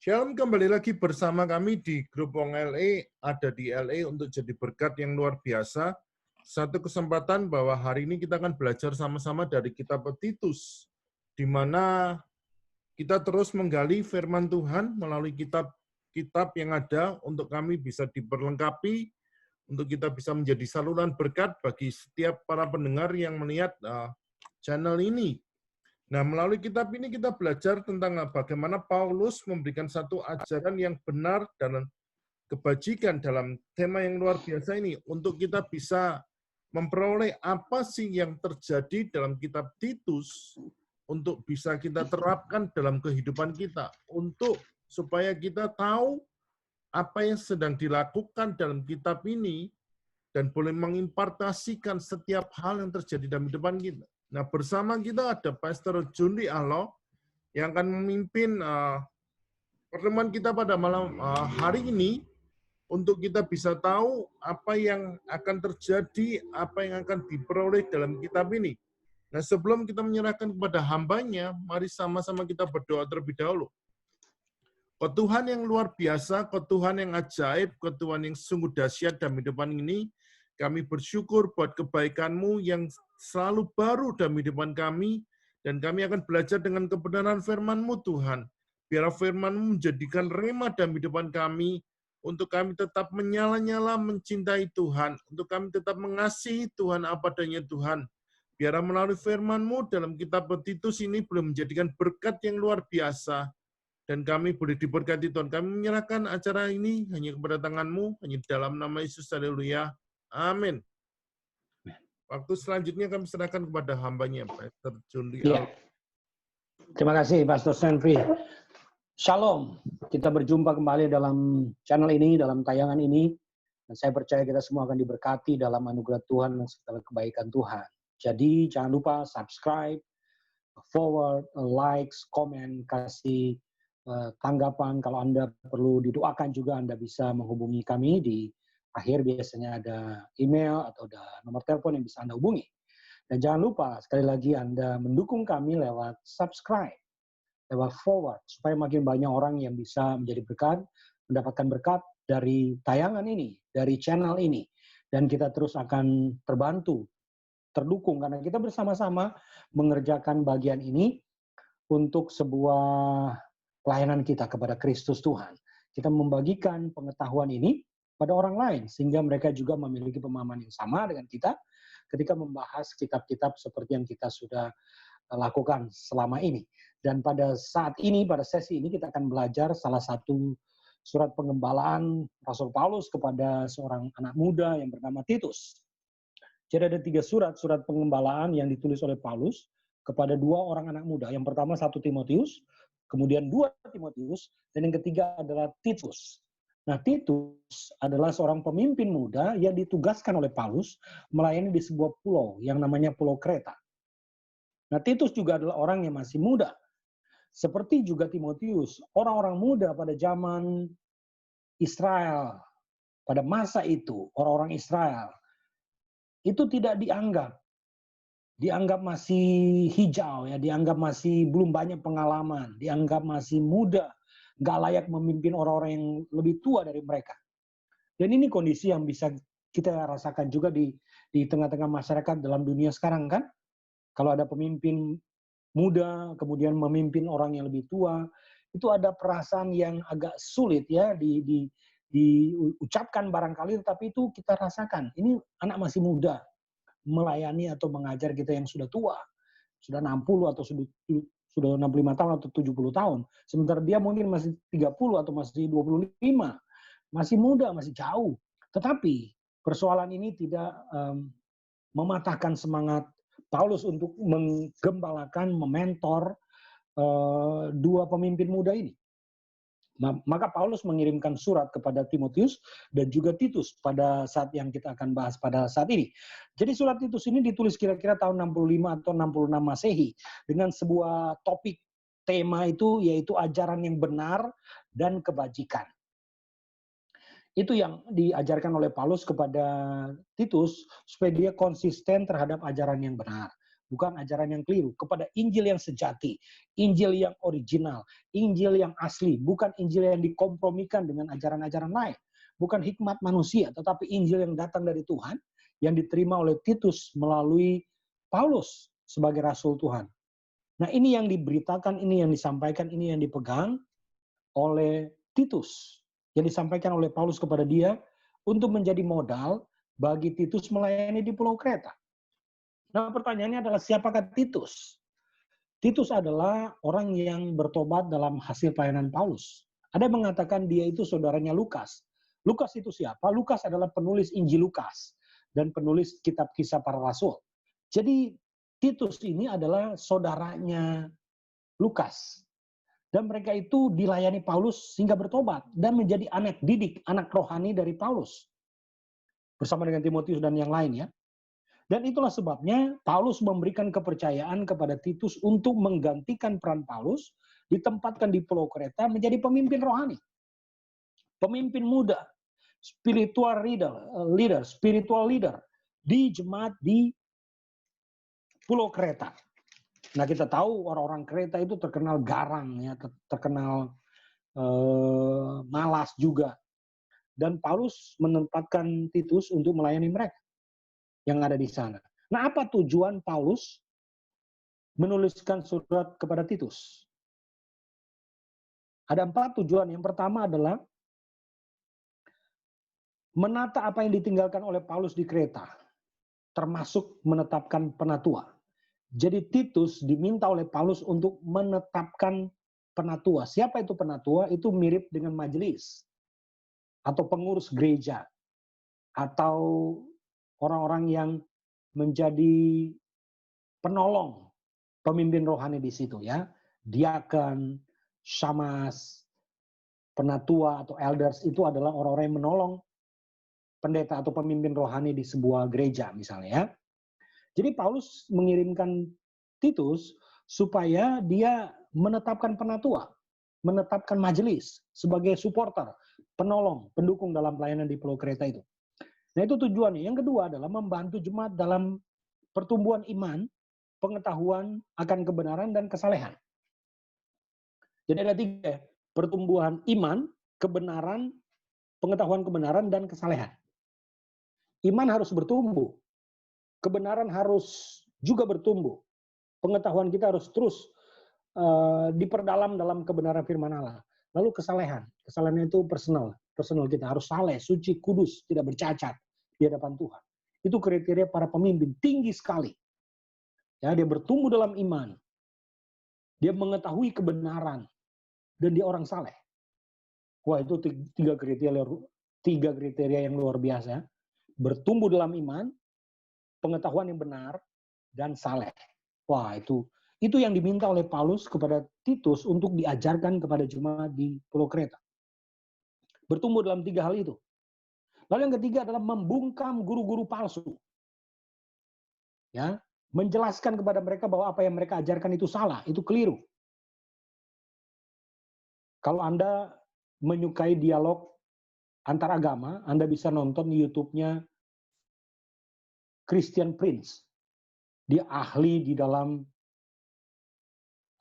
Shalom, kembali lagi bersama kami di grup Wong LA, ada di LA untuk jadi berkat yang luar biasa. Satu kesempatan bahwa hari ini kita akan belajar sama-sama dari kitab Titus, di mana kita terus menggali firman Tuhan melalui kitab-kitab yang ada untuk kami bisa diperlengkapi, untuk kita bisa menjadi saluran berkat bagi setiap para pendengar yang melihat channel ini. Nah, melalui kitab ini kita belajar tentang bagaimana Paulus memberikan satu ajaran yang benar dan kebajikan dalam tema yang luar biasa ini untuk kita bisa memperoleh apa sih yang terjadi dalam kitab Titus untuk bisa kita terapkan dalam kehidupan kita, untuk supaya kita tahu apa yang sedang dilakukan dalam kitab ini dan boleh mengimpartasikan setiap hal yang terjadi dalam kehidupan kita. Nah, bersama kita ada Pastor Jundi Alo yang akan memimpin pertemuan kita pada malam hari ini untuk kita bisa tahu apa yang akan terjadi, apa yang akan diperoleh dalam kitab ini. Nah, sebelum kita menyerahkan kepada hambanya, mari sama-sama kita berdoa terlebih dahulu. Kau Tuhan yang luar biasa, Kau Tuhan yang ajaib, Kau Tuhan yang sungguh dahsyat dalam kehidupan ini, kami bersyukur buat kebaikan-Mu yang selalu baru dalam kehidupan kami, dan kami akan belajar dengan kebenaran firman-Mu, Tuhan. Biar firman-Mu menjadikan rema dalam kehidupan kami, untuk kami tetap menyala-nyala mencintai Tuhan, untuk kami tetap mengasihi Tuhan apa adanya Tuhan. Biar melalui firman-Mu dalam kitab Titus ini boleh menjadikan berkat yang luar biasa, dan kami boleh diberkati Tuhan. Kami menyerahkan acara ini hanya kepada tangan-Mu, hanya dalam nama Yesus, haleluya. Amin. Waktu selanjutnya kami serahkan kepada hambanya, Pastor Jundi. Ya. Terima kasih, Pastor Senfri. Shalom. Kita berjumpa kembali dalam channel ini, dalam tayangan ini. Dan saya percaya kita semua akan diberkati dalam anugerah Tuhan dan segala kebaikan Tuhan. Jadi jangan lupa subscribe, forward, likes, komen, kasih tanggapan. Kalau Anda perlu didoakan juga, Anda bisa menghubungi kami di akhir biasanya ada email atau ada nomor telepon yang bisa Anda hubungi. Dan jangan lupa, sekali lagi Anda mendukung kami lewat subscribe, lewat forward, supaya makin banyak orang yang bisa menjadi berkat, mendapatkan berkat dari tayangan ini, dari channel ini. Dan kita terus akan terbantu, terdukung, karena kita bersama-sama mengerjakan bagian ini untuk sebuah pelayanan kita kepada Kristus Tuhan. Kita membagikan pengetahuan ini pada orang lain, sehingga mereka juga memiliki pemahaman yang sama dengan kita ketika membahas kitab-kitab seperti yang kita sudah lakukan selama ini. Dan pada saat ini, pada sesi ini, kita akan belajar salah satu surat pengembalaan Rasul Paulus kepada seorang anak muda yang bernama Titus. Jadi ada 3 surat pengembalaan yang ditulis oleh Paulus kepada 2 orang anak muda. Yang pertama 1 Timotius, kemudian 2 Timotius, dan yang ketiga adalah Titus. Nah, Titus adalah seorang pemimpin muda yang ditugaskan oleh Paulus melayani di sebuah pulau yang namanya Pulau Kreta. Nah, Titus juga adalah orang yang masih muda. Seperti juga Timotius, orang-orang muda pada zaman Israel, pada masa itu, orang-orang Israel, itu tidak dianggap masih hijau, ya, dianggap masih belum banyak pengalaman, dianggap masih muda, nggak layak memimpin orang-orang yang lebih tua dari mereka. Dan ini kondisi yang bisa kita rasakan juga di tengah-tengah masyarakat dalam dunia sekarang, kan? Kalau ada pemimpin muda, kemudian memimpin orang yang lebih tua, itu ada perasaan yang agak sulit ya diucapkan barangkali, tetapi itu kita rasakan. Ini anak masih muda, melayani atau mengajar kita yang sudah tua, sudah 60 atau sudah 65 tahun atau 70 tahun. Sementara dia mungkin masih 30 atau masih 25. Masih muda, masih jauh. Tetapi persoalan ini tidak mematahkan semangat Paulus untuk menggembalakan, mementor 2 pemimpin muda ini. Maka Paulus mengirimkan surat kepada Timotius dan juga Titus pada saat yang kita akan bahas pada saat ini. Jadi surat Titus ini ditulis kira-kira tahun 65 atau 66 Masehi dengan sebuah topik tema itu yaitu ajaran yang benar dan kebajikan. Itu yang diajarkan oleh Paulus kepada Titus supaya dia konsisten terhadap ajaran yang benar. bukan ajaran yang keliru, kepada Injil yang sejati, Injil yang original, Injil yang asli, bukan Injil yang dikompromikan dengan ajaran-ajaran lain, bukan hikmat manusia, tetapi Injil yang datang dari Tuhan, yang diterima oleh Titus melalui Paulus sebagai rasul Tuhan. Nah, ini yang diberitakan, ini yang disampaikan, ini yang dipegang oleh Titus, yang disampaikan oleh Paulus kepada dia untuk menjadi modal bagi Titus melayani di Pulau Kreta. Nah, pertanyaannya adalah siapakah Titus? Titus adalah orang yang bertobat dalam hasil pelayanan Paulus. Ada yang mengatakan dia itu saudaranya Lukas. Lukas itu siapa? Lukas adalah penulis Injil Lukas dan penulis kitab Kisah Para Rasul. Jadi Titus ini adalah saudaranya Lukas. Dan mereka itu dilayani Paulus sehingga bertobat dan menjadi anak didik, anak rohani dari Paulus. Bersama dengan Timotius dan yang lain ya. Dan itulah sebabnya Paulus memberikan kepercayaan kepada Titus untuk menggantikan peran Paulus, ditempatkan di Pulau Kreta menjadi pemimpin rohani. Pemimpin muda, spiritual leader di jemaat di Pulau Kreta. Nah, kita tahu orang-orang Kreta itu terkenal garang ya, terkenal malas juga. Dan Paulus menempatkan Titus untuk melayani mereka yang ada di sana. Nah, apa tujuan Paulus menuliskan surat kepada Titus? Ada 4 tujuan. Yang pertama adalah menata apa yang ditinggalkan oleh Paulus di Kreta, termasuk menetapkan penatua. Jadi Titus diminta oleh Paulus untuk menetapkan penatua. Siapa itu penatua? Itu mirip dengan majelis atau pengurus gereja atau orang-orang yang menjadi penolong pemimpin rohani di situ ya. Diaken, syamas, penatua atau elders itu adalah orang-orang yang menolong pendeta atau pemimpin rohani di sebuah gereja misalnya ya. Jadi Paulus mengirimkan Titus supaya dia menetapkan penatua, menetapkan majelis sebagai supporter, penolong, pendukung dalam pelayanan di Pulau Kreta itu. Nah, itu tujuannya. Yang kedua adalah membantu jemaat dalam pertumbuhan iman, pengetahuan akan kebenaran dan kesalehan. Jadi ada 3, pertumbuhan iman, kebenaran, pengetahuan kebenaran dan kesalehan. Iman harus bertumbuh, kebenaran harus juga bertumbuh, pengetahuan kita harus terus diperdalam dalam kebenaran firman Allah. Lalu kesalehan itu personal kita harus saleh, suci, kudus, tidak bercacat di hadapan Tuhan. Itu kriteria para pemimpin tinggi sekali. Ya, dia bertumbuh dalam iman, dia mengetahui kebenaran, dan dia orang saleh. Wah, itu 3 kriteria yang luar biasa. Bertumbuh dalam iman, pengetahuan yang benar, dan saleh. Wah, itu yang diminta oleh Paulus kepada Titus untuk diajarkan kepada jemaat di Pulau Kreta. Bertumbuh dalam 3 hal itu. Lalu yang ketiga adalah membungkam guru-guru palsu. Ya, menjelaskan kepada mereka bahwa apa yang mereka ajarkan itu salah, itu keliru. Kalau Anda menyukai dialog antar agama, Anda bisa nonton YouTube-nya Christian Prince. Dia ahli di dalam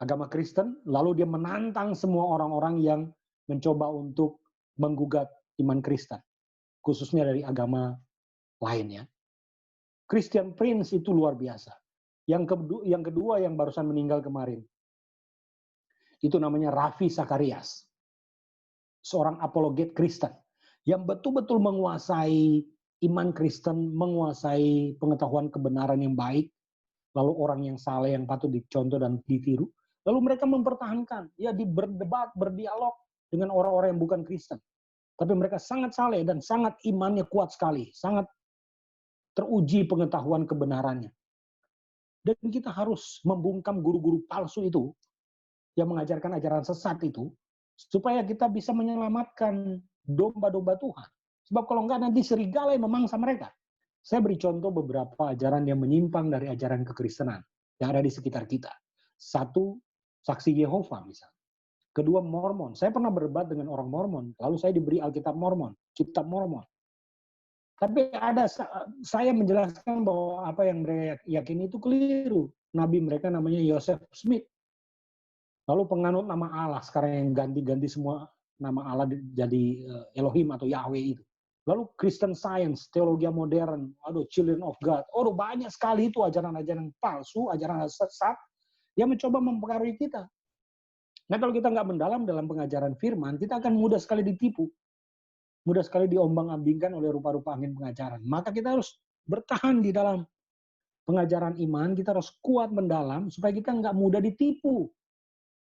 agama Kristen, lalu dia menantang semua orang-orang yang mencoba untuk menggugat iman Kristen, khususnya dari agama lainnya. Christian Prince itu luar biasa. Yang kedua yang barusan meninggal kemarin, itu namanya Ravi Zacharias, seorang apologet Kristen yang betul-betul menguasai iman Kristen, menguasai pengetahuan kebenaran yang baik, lalu orang yang saleh yang patut dicontoh dan ditiru. Lalu mereka mempertahankan, ya berdebat, berdialog dengan orang-orang yang bukan Kristen. Tapi mereka sangat saleh dan sangat imannya kuat sekali, sangat teruji pengetahuan kebenarannya. Dan kita harus membungkam guru-guru palsu itu, yang mengajarkan ajaran sesat itu, supaya kita bisa menyelamatkan domba-domba Tuhan. Sebab kalau enggak nanti serigala yang memangsa mereka. Saya beri contoh beberapa ajaran yang menyimpang dari ajaran kekristenan yang ada di sekitar kita. 1, saksi Yehova misalnya. 2, Mormon. Saya pernah berdebat dengan orang Mormon, lalu saya diberi Alkitab Mormon, Kitab Mormon. Tapi saya menjelaskan bahwa apa yang mereka yakini itu keliru. Nabi mereka namanya Joseph Smith. Lalu penganut nama Allah sekarang yang ganti-ganti semua nama Allah jadi Elohim atau Yahweh itu. Lalu Christian Science, teologi modern, Children of God. Banyak sekali itu ajaran-ajaran palsu, ajaran sesat yang mencoba mempengaruhi kita. Nah, kalau kita nggak mendalam dalam pengajaran firman, kita akan mudah sekali ditipu. Mudah sekali diombang-ambingkan oleh rupa-rupa angin pengajaran. Maka kita harus bertahan di dalam pengajaran iman, kita harus kuat mendalam supaya kita nggak mudah ditipu.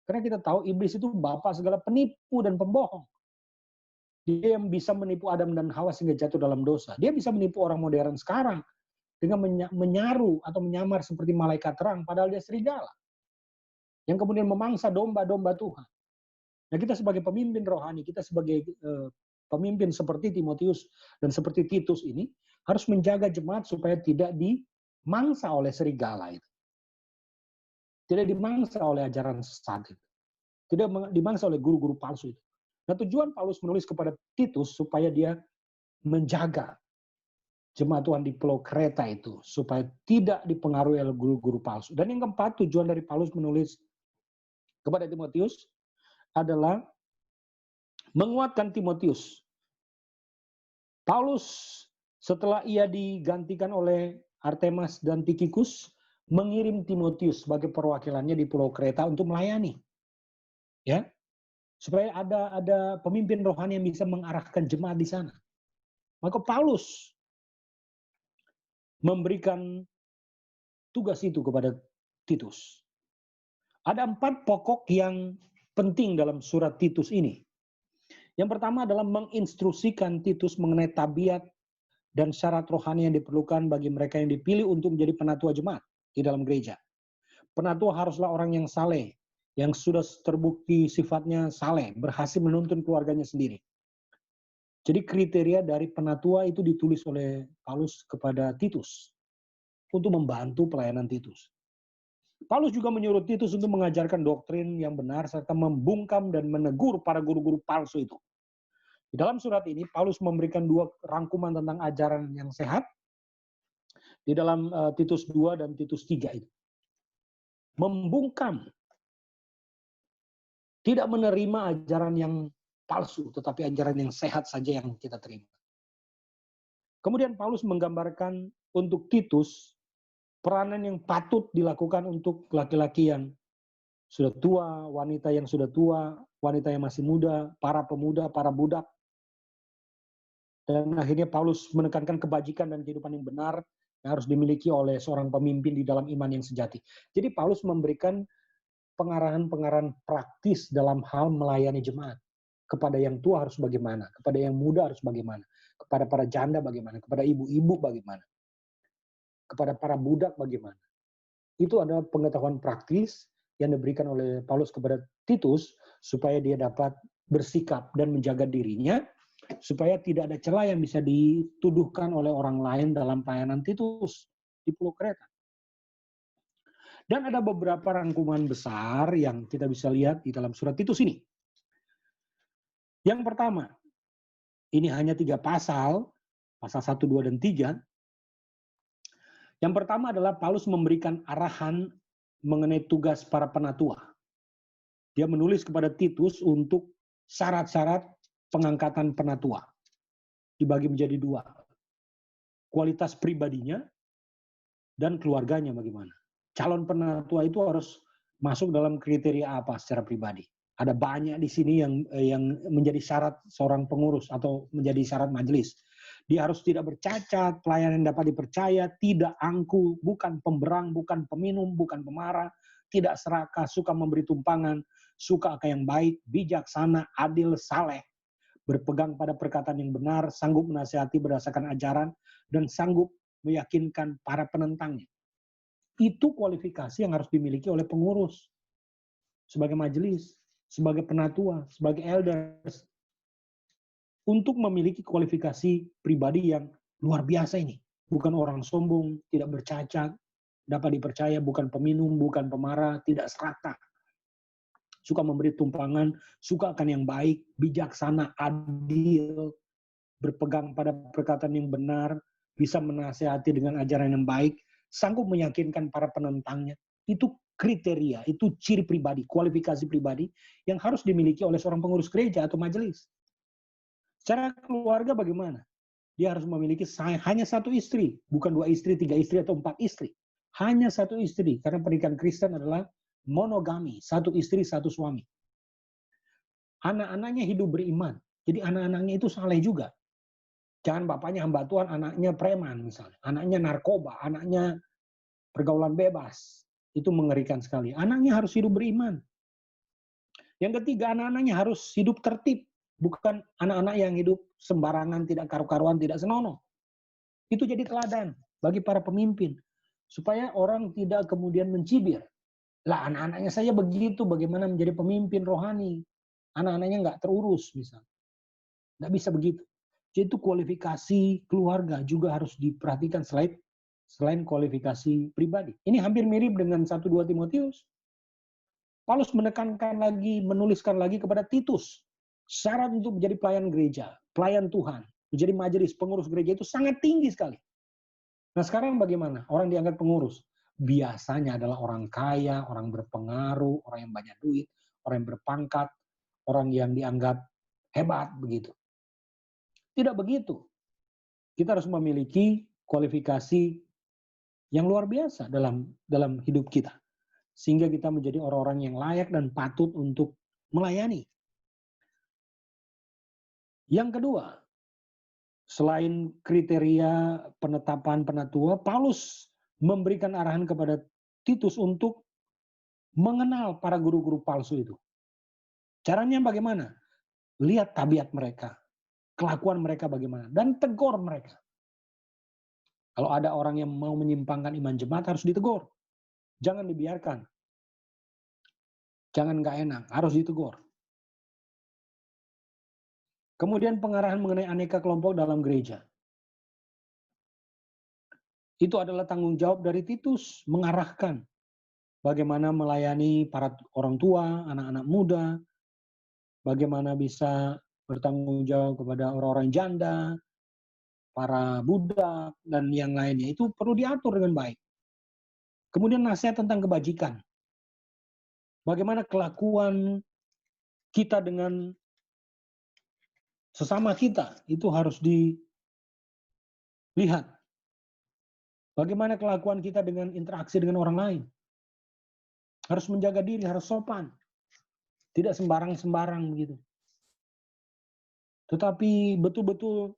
Karena kita tahu iblis itu bapa segala penipu dan pembohong. Dia yang bisa menipu Adam dan Hawa sehingga jatuh dalam dosa. Dia bisa menipu orang modern sekarang dengan menyaru atau menyamar seperti malaikat terang, padahal dia serigala. Yang kemudian memangsa domba-domba Tuhan. Nah, kita sebagai pemimpin rohani, kita sebagai pemimpin seperti Timotius dan seperti Titus ini harus menjaga jemaat supaya tidak dimangsa oleh serigala itu. Tidak dimangsa oleh ajaran sesat itu. Tidak dimangsa oleh guru-guru palsu itu. Nah, tujuan Paulus menulis kepada Titus supaya dia menjaga jemaat Tuhan di Pulau Kreta itu supaya tidak dipengaruhi oleh guru-guru palsu. Dan yang keempat, tujuan dari Paulus menulis kepada Timotius adalah menguatkan Timotius. Paulus setelah ia digantikan oleh Artemas dan Tikhikus mengirim Timotius sebagai perwakilannya di Pulau Kreta untuk melayani. Ya. Supaya ada pemimpin rohani yang bisa mengarahkan jemaat di sana. Maka Paulus memberikan tugas itu kepada Titus. Ada 4 pokok yang penting dalam surat Titus ini. Yang pertama adalah menginstruksikan Titus mengenai tabiat dan syarat rohani yang diperlukan bagi mereka yang dipilih untuk menjadi penatua jemaat di dalam gereja. Penatua haruslah orang yang saleh, yang sudah terbukti sifatnya saleh, berhasil menuntun keluarganya sendiri. Jadi kriteria dari penatua itu ditulis oleh Paulus kepada Titus untuk membantu pelayanan Titus. Paulus juga menyuruh Titus untuk mengajarkan doktrin yang benar serta membungkam dan menegur para guru-guru palsu itu. Di dalam surat ini Paulus memberikan 2 rangkuman tentang ajaran yang sehat di dalam Titus 2 dan Titus 3 itu. Membungkam, tidak menerima ajaran yang palsu, tetapi ajaran yang sehat saja yang kita terima. Kemudian Paulus menggambarkan untuk Titus peranan yang patut dilakukan untuk laki-laki yang sudah tua, wanita yang sudah tua, wanita yang masih muda, para pemuda, para budak. Dan akhirnya Paulus menekankan kebajikan dan kehidupan yang benar yang harus dimiliki oleh seorang pemimpin di dalam iman yang sejati. Jadi Paulus memberikan pengarahan-pengarahan praktis dalam hal melayani jemaat. Kepada yang tua harus bagaimana, kepada yang muda harus bagaimana, kepada para janda bagaimana, kepada ibu-ibu bagaimana, kepada para budak bagaimana. Itu adalah pengetahuan praktis yang diberikan oleh Paulus kepada Titus supaya dia dapat bersikap dan menjaga dirinya supaya tidak ada celah yang bisa dituduhkan oleh orang lain dalam pelayanan Titus di Pulau Kreta. Dan ada beberapa rangkuman besar yang kita bisa lihat di dalam surat Titus ini. Yang pertama, ini hanya 3 pasal 1, 2, dan 3. Yang pertama adalah Paulus memberikan arahan mengenai tugas para penatua. Dia menulis kepada Titus untuk syarat-syarat pengangkatan penatua. Dibagi menjadi 2. Kualitas pribadinya dan keluarganya bagaimana. Calon penatua itu harus masuk dalam kriteria apa secara pribadi. Ada banyak di sini yang menjadi syarat seorang pengurus atau menjadi syarat majelis. Dia harus tidak bercacat, pelayanan dapat dipercaya, tidak angkuh, bukan pemberang, bukan peminum, bukan pemarah, tidak serakah, suka memberi tumpangan, suka akan yang baik, bijaksana, adil, saleh, berpegang pada perkataan yang benar, sanggup menasihati berdasarkan ajaran, dan sanggup meyakinkan para penentangnya. Itu kualifikasi yang harus dimiliki oleh pengurus, sebagai majelis, sebagai penatua, sebagai elders, untuk memiliki kualifikasi pribadi yang luar biasa ini. Bukan orang sombong, tidak bercacat, dapat dipercaya, bukan peminum, bukan pemarah, tidak serakah. Suka memberi tumpangan, suka akan yang baik, bijaksana, adil, berpegang pada perkataan yang benar, bisa menasehati dengan ajaran yang baik, sanggup meyakinkan para penentangnya. Itu kriteria, itu ciri pribadi, kualifikasi pribadi yang harus dimiliki oleh seorang pengurus gereja atau majelis. Secara keluarga bagaimana? Dia harus memiliki hanya satu istri, bukan 2 istri, 3 istri, atau 4 istri. Hanya satu istri, karena pernikahan Kristen adalah monogami, satu istri, satu suami. Anak-anaknya hidup beriman, jadi anak-anaknya itu saleh juga. Jangan bapaknya hamba Tuhan, anaknya preman misalnya. Anaknya narkoba, anaknya pergaulan bebas. Itu mengerikan sekali. Anaknya harus hidup beriman. Yang ketiga, anak-anaknya harus hidup tertib. Bukan anak-anak yang hidup sembarangan, tidak karu-karuan, tidak senonoh. Itu jadi teladan bagi para pemimpin. Supaya orang tidak kemudian mencibir. Lah anak-anaknya saya begitu, bagaimana menjadi pemimpin rohani? Anak-anaknya nggak terurus misalnya. Nggak bisa begitu. Jadi itu kualifikasi keluarga juga harus diperhatikan selain kualifikasi pribadi. Ini hampir mirip dengan 1-2 Timotius. Paulus menekankan lagi, menuliskan lagi kepada Titus. Syarat untuk menjadi pelayan gereja, pelayan Tuhan, menjadi majelis, pengurus gereja itu sangat tinggi sekali. Nah sekarang bagaimana? Orang diangkat pengurus. Biasanya adalah orang kaya, orang berpengaruh, orang yang banyak duit, orang yang berpangkat, orang yang dianggap hebat, begitu. Tidak begitu. Kita harus memiliki kualifikasi yang luar biasa dalam hidup kita. Sehingga kita menjadi orang-orang yang layak dan patut untuk melayani. Yang kedua, selain kriteria penetapan penatua, Paulus memberikan arahan kepada Titus untuk mengenal para guru-guru palsu itu. Caranya bagaimana? Lihat tabiat mereka, kelakuan mereka bagaimana, dan tegur mereka. Kalau ada orang yang mau menyimpangkan iman jemaat harus ditegur. Jangan dibiarkan. Jangan nggak enak, harus ditegur. Kemudian pengarahan mengenai aneka kelompok dalam gereja. Itu adalah tanggung jawab dari Titus, mengarahkan bagaimana melayani para orang tua, anak-anak muda, bagaimana bisa bertanggung jawab kepada orang-orang janda, para budak, dan yang lainnya. Itu perlu diatur dengan baik. Kemudian nasihat tentang kebajikan. Bagaimana kelakuan kita dengan sesama kita, itu harus dilihat. Bagaimana kelakuan kita dengan interaksi dengan orang lain. Harus menjaga diri, harus sopan. Tidak sembarang-sembarang begitu. Tetapi betul-betul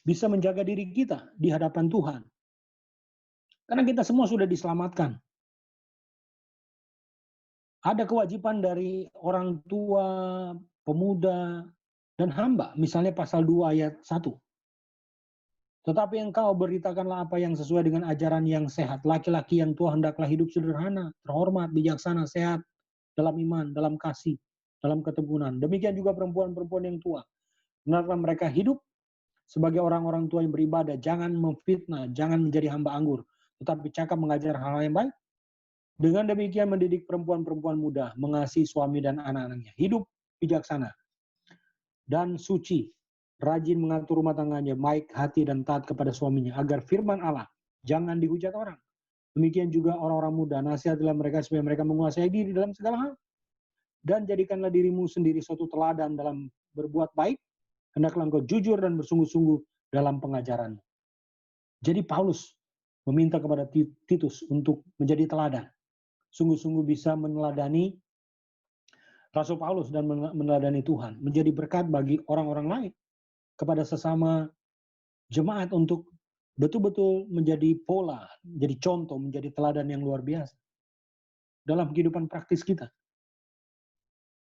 bisa menjaga diri kita di hadapan Tuhan. Karena kita semua sudah diselamatkan. Ada kewajiban dari orang tua, pemuda, dan hamba. Misalnya pasal 2 ayat 1. Tetapi engkau beritakanlah apa yang sesuai dengan ajaran yang sehat. Laki-laki yang tua hendaklah hidup sederhana, terhormat, bijaksana, sehat, dalam iman, dalam kasih, dalam keteguhan. Demikian juga perempuan-perempuan yang tua. Hendaklah mereka hidup sebagai orang-orang tua yang beribadah. Jangan memfitnah, jangan menjadi hamba anggur. Tetapi cakap mengajar hal-hal yang baik. Dengan demikian mendidik perempuan-perempuan muda, mengasihi suami dan anak-anaknya. Hidup bijaksana dan suci. Rajin mengatur rumah tangganya, baik hati dan taat kepada suaminya, agar firman Allah jangan dihujat orang. Demikian juga orang-orang muda, nasihatlah mereka supaya mereka menguasai diri dalam segala hal. Dan jadikanlah dirimu sendiri suatu teladan dalam berbuat baik. Hendaklah engkau jujur dan bersungguh-sungguh dalam pengajaranmu. Jadi Paulus meminta kepada Titus untuk menjadi teladan. Sungguh-sungguh bisa meneladani Rasul Paulus dan meneladani Tuhan. Menjadi berkat bagi orang-orang lain. Kepada sesama jemaat untuk betul-betul menjadi pola, menjadi contoh, menjadi teladan yang luar biasa dalam kehidupan praktis kita.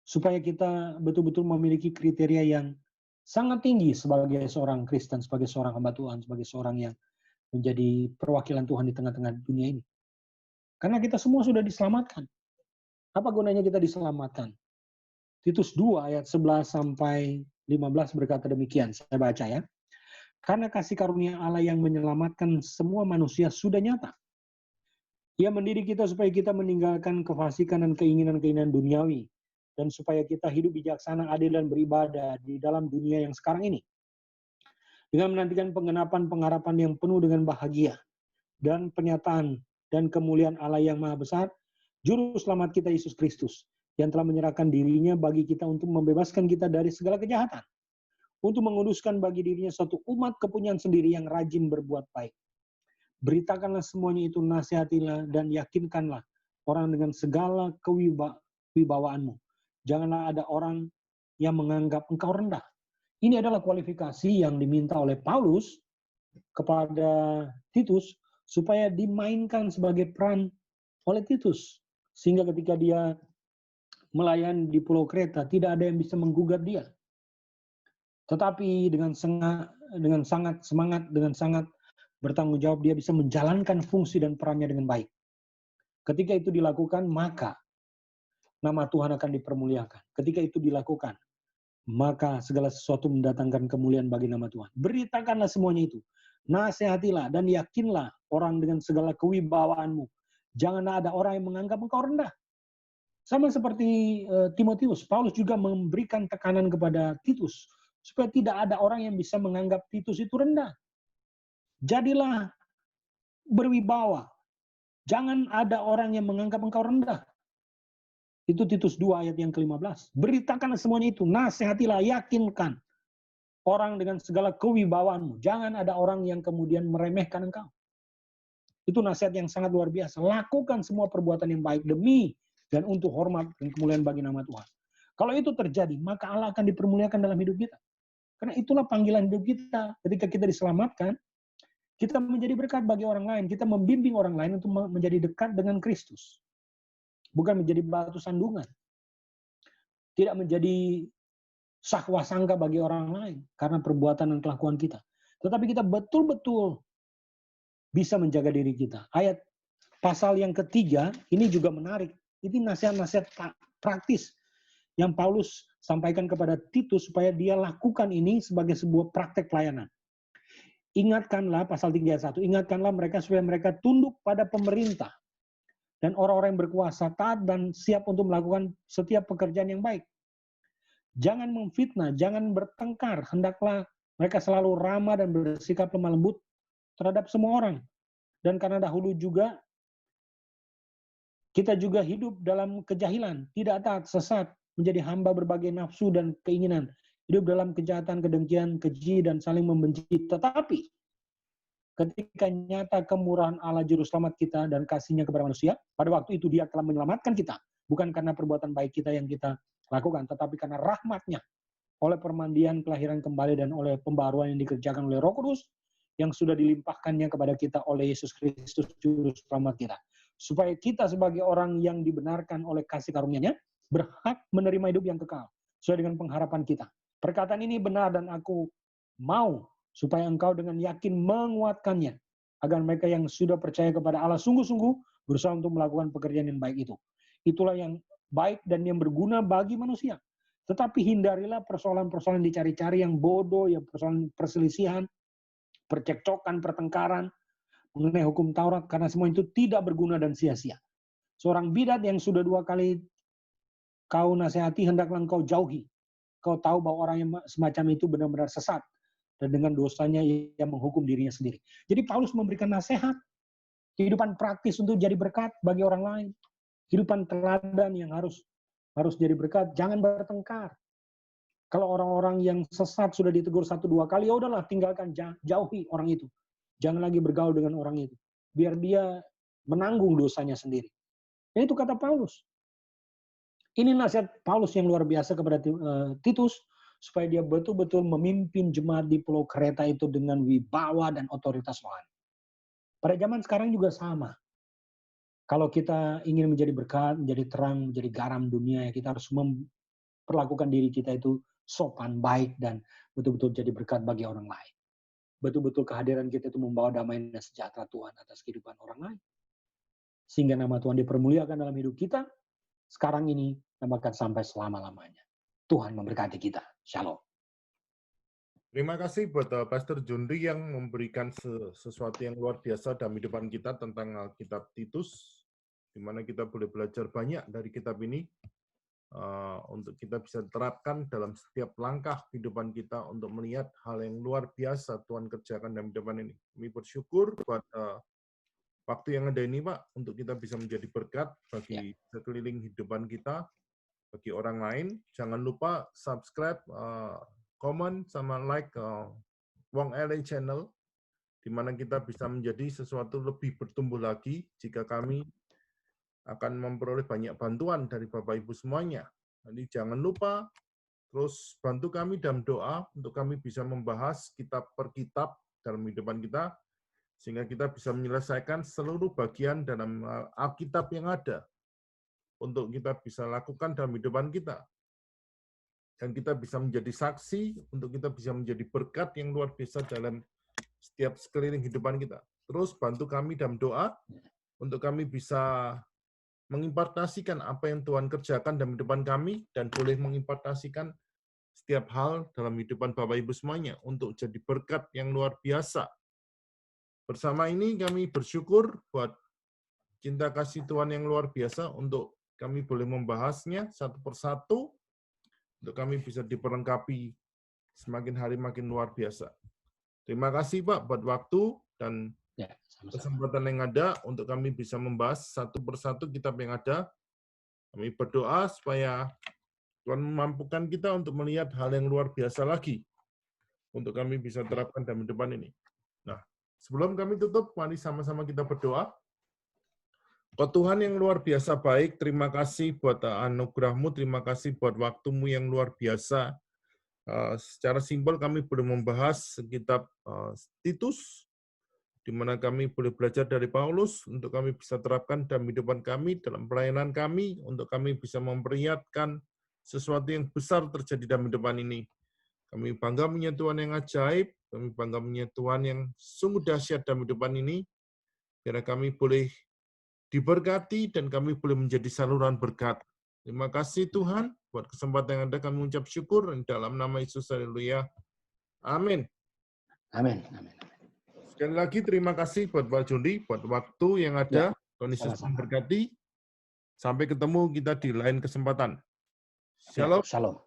Supaya kita betul-betul memiliki kriteria yang sangat tinggi sebagai seorang Kristen, sebagai seorang hamba Tuhan, sebagai seorang yang menjadi perwakilan Tuhan di tengah-tengah dunia ini. Karena kita semua sudah diselamatkan. Apa gunanya kita diselamatkan? Titus 2 ayat 11 sampai 15 berkata demikian, saya baca ya. Karena kasih karunia Allah yang menyelamatkan semua manusia sudah nyata. Ia mendidik kita supaya kita meninggalkan kefasikan dan keinginan-keinginan duniawi. Dan supaya kita hidup bijaksana, adil, dan beribadah di dalam dunia yang sekarang ini. dengan menantikan penggenapan pengharapan yang penuh dengan bahagia dan penyataan dan kemuliaan Allah yang Maha Besar, Juru Selamat kita Yesus Kristus, yang telah menyerahkan dirinya bagi kita untuk membebaskan kita dari segala kejahatan, untuk menguduskan bagi dirinya suatu umat kepunyaan sendiri yang rajin berbuat baik. Beritakanlah semuanya itu, nasihatilah dan yakinkanlah orang dengan segala kewibawaanmu. Janganlah ada orang yang menganggap engkau rendah. Ini adalah kualifikasi yang diminta oleh Paulus kepada Titus supaya dimainkan sebagai peran oleh Titus. Sehingga ketika dia melayani di Pulau Kreta, tidak ada yang bisa menggugat dia. Tetapi dengan sangat semangat, dengan sangat bertanggung jawab, dia bisa menjalankan fungsi dan perannya dengan baik. Ketika itu dilakukan, maka nama Tuhan akan dipermuliakan. Ketika itu dilakukan, maka segala sesuatu mendatangkan kemuliaan bagi nama Tuhan. Beritakanlah semuanya itu. Nasihatilah dan yakinlah orang dengan segala kewibawaanmu. Janganlah ada orang yang menganggap engkau rendah. Sama seperti Timotius, Paulus juga memberikan tekanan kepada Titus supaya tidak ada orang yang bisa menganggap Titus itu rendah. Jadilah berwibawa. Jangan ada orang yang menganggap engkau rendah. Itu Titus 2 ayat yang ke-15. Beritakanlah semuanya itu, nasihatilah, yakinkan orang dengan segala kewibawaanmu. Jangan ada orang yang kemudian meremehkan engkau. Itu nasihat yang sangat luar biasa. Lakukan semua perbuatan yang baik demi dan untuk hormat dan kemuliaan bagi nama Tuhan. Kalau itu terjadi, maka Allah akan dipermuliakan dalam hidup kita. Karena itulah panggilan hidup kita. Ketika kita diselamatkan, kita menjadi berkat bagi orang lain. Kita membimbing orang lain untuk menjadi dekat dengan Kristus. Bukan menjadi batu sandungan. Tidak menjadi sahwa sangka bagi orang lain karena perbuatan dan kelakuan kita. Tetapi kita betul-betul bisa menjaga diri kita. Ayat pasal yang ketiga, ini juga menarik. Ini nasihat-nasihat praktis yang Paulus sampaikan kepada Titus supaya dia lakukan ini sebagai sebuah praktek pelayanan. Ingatkanlah, pasal 3 ayat 1, ingatkanlah mereka supaya mereka tunduk pada pemerintah dan orang-orang yang berkuasa, taat dan siap untuk melakukan setiap pekerjaan yang baik. Jangan memfitnah, jangan bertengkar. Hendaklah mereka selalu ramah dan bersikap lemah lembut terhadap semua orang. Dan karena dahulu juga, kita juga hidup dalam kejahilan, tidak taat, sesat, menjadi hamba berbagai nafsu dan keinginan. Hidup dalam kejahatan, kedengkian, keji, dan saling membenci. Tetapi, ketika nyata kemurahan Allah Juru Selamat kita dan kasih-Nya kepada manusia, pada waktu itu Dia telah menyelamatkan kita. Bukan karena perbuatan baik kita yang kita lakukan, tetapi karena rahmat-Nya. Oleh permandian, kelahiran kembali, dan oleh pembaruan yang dikerjakan oleh Roh Kudus, yang sudah dilimpahkannya kepada kita oleh Yesus Kristus Juru Selamat kita. Supaya kita sebagai orang yang dibenarkan oleh kasih karunia-Nya, berhak menerima hidup yang kekal, sesuai dengan pengharapan kita. Perkataan ini benar dan aku mau supaya engkau dengan yakin menguatkannya, agar mereka yang sudah percaya kepada Allah sungguh-sungguh berusaha untuk melakukan pekerjaan yang baik itu. Itulah yang baik dan yang berguna bagi manusia. Tetapi hindarilah persoalan-persoalan dicari-cari yang bodoh, ya persoalan perselisihan, percekcokan, pertengkaran mengenai hukum Taurat, karena semua itu tidak berguna dan sia-sia. Seorang bidat yang sudah 2 kali kau nasihati, hendaklah engkau jauhi. Kau tahu bahwa orang yang semacam itu benar-benar sesat, dan dengan dosanya ia menghukum dirinya sendiri. Jadi Paulus memberikan nasihat, kehidupan praktis untuk jadi berkat bagi orang lain. Kehidupan teladan yang harus jadi berkat. Jangan bertengkar. Kalau orang-orang yang sesat sudah ditegur 1-2 kali, ya udahlah, tinggalkan, jauhi orang itu. Jangan lagi bergaul dengan orang itu. Biar dia menanggung dosanya sendiri. Dan itu kata Paulus. Ini nasihat Paulus yang luar biasa kepada Titus, supaya dia betul-betul memimpin jemaat di Pulau Kreta itu dengan wibawa dan otoritas rohani. Pada zaman sekarang juga sama. Kalau kita ingin menjadi berkat, menjadi terang, menjadi garam dunia, kita harus memperlakukan diri kita itu sopan, baik, dan betul-betul jadi berkat bagi orang lain. Betul-betul kehadiran kita itu membawa damai dan sejahtera Tuhan atas kehidupan orang lain. Sehingga nama Tuhan dipermuliakan dalam hidup kita, sekarang ini, dan bahkan sampai selama-lamanya. Tuhan memberkati kita. Shalom. Terima kasih buat Pastor Jundri yang memberikan sesuatu yang luar biasa dalam kehidupan kita tentang Alkitab Titus, di mana kita boleh belajar banyak dari kitab ini. untuk kita bisa terapkan dalam setiap langkah kehidupan kita untuk melihat hal yang luar biasa Tuhan kerjakan dalam kehidupan ini. Kami bersyukur buat waktu yang ada ini, Pak, untuk kita bisa menjadi berkat bagi sekeliling kehidupan kita, bagi orang lain. Jangan lupa subscribe, comment, sama like Wong LA Channel, di mana kita bisa menjadi sesuatu lebih bertumbuh lagi jika kami akan memperoleh banyak bantuan dari Bapak Ibu semuanya. Jadi jangan lupa terus bantu kami dalam doa untuk kami bisa membahas kitab per kitab dalam kehidupan kita, sehingga kita bisa menyelesaikan seluruh bagian dalam Alkitab yang ada untuk kita bisa lakukan dalam kehidupan kita. Dan kita bisa menjadi saksi, untuk kita bisa menjadi berkat yang luar biasa dalam setiap sekeliling kehidupan kita. Terus bantu kami dalam doa untuk kami bisa mengimpartasikan apa yang Tuhan kerjakan dalam kehidupan kami dan boleh mengimpartasikan setiap hal dalam kehidupan Bapak Ibu semuanya untuk jadi berkat yang luar biasa. Bersama ini kami bersyukur buat cinta kasih Tuhan yang luar biasa untuk kami boleh membahasnya satu persatu untuk kami bisa diperlengkapi semakin hari makin luar biasa. Terima kasih Pak buat waktu dan kesempatan yang ada untuk kami bisa membahas satu persatu kitab yang ada. Kami berdoa supaya Tuhan memampukan kita untuk melihat hal yang luar biasa lagi untuk kami bisa terapkan dalam depan ini. Nah, sebelum kami tutup, mari sama-sama kita berdoa. Oh Tuhan yang luar biasa baik, terima kasih buat anugerah-Mu, terima kasih buat waktu-Mu yang luar biasa. Secara simpel kami boleh membahas kitab Titus, di mana kami boleh belajar dari Paulus untuk kami bisa terapkan dalam kehidupan kami, dalam pelayanan kami, untuk kami bisa memperlihatkan sesuatu yang besar terjadi dalam kehidupan ini. Kami bangga punya Tuhan yang ajaib, kami bangga punya Tuhan yang sungguh dahsyat dalam kehidupan ini, biar kami boleh diberkati dan kami boleh menjadi saluran berkat. Terima kasih Tuhan, buat kesempatan yang ada kami mengucap syukur, dalam nama Yesus, haleluya. Amin. Amin. Amin. Sekali lagi terima kasih buat Pak Joni, buat waktu yang ada. Tuhan Yesus memberkati. Sampai ketemu kita di lain kesempatan. Shalom. Shalom.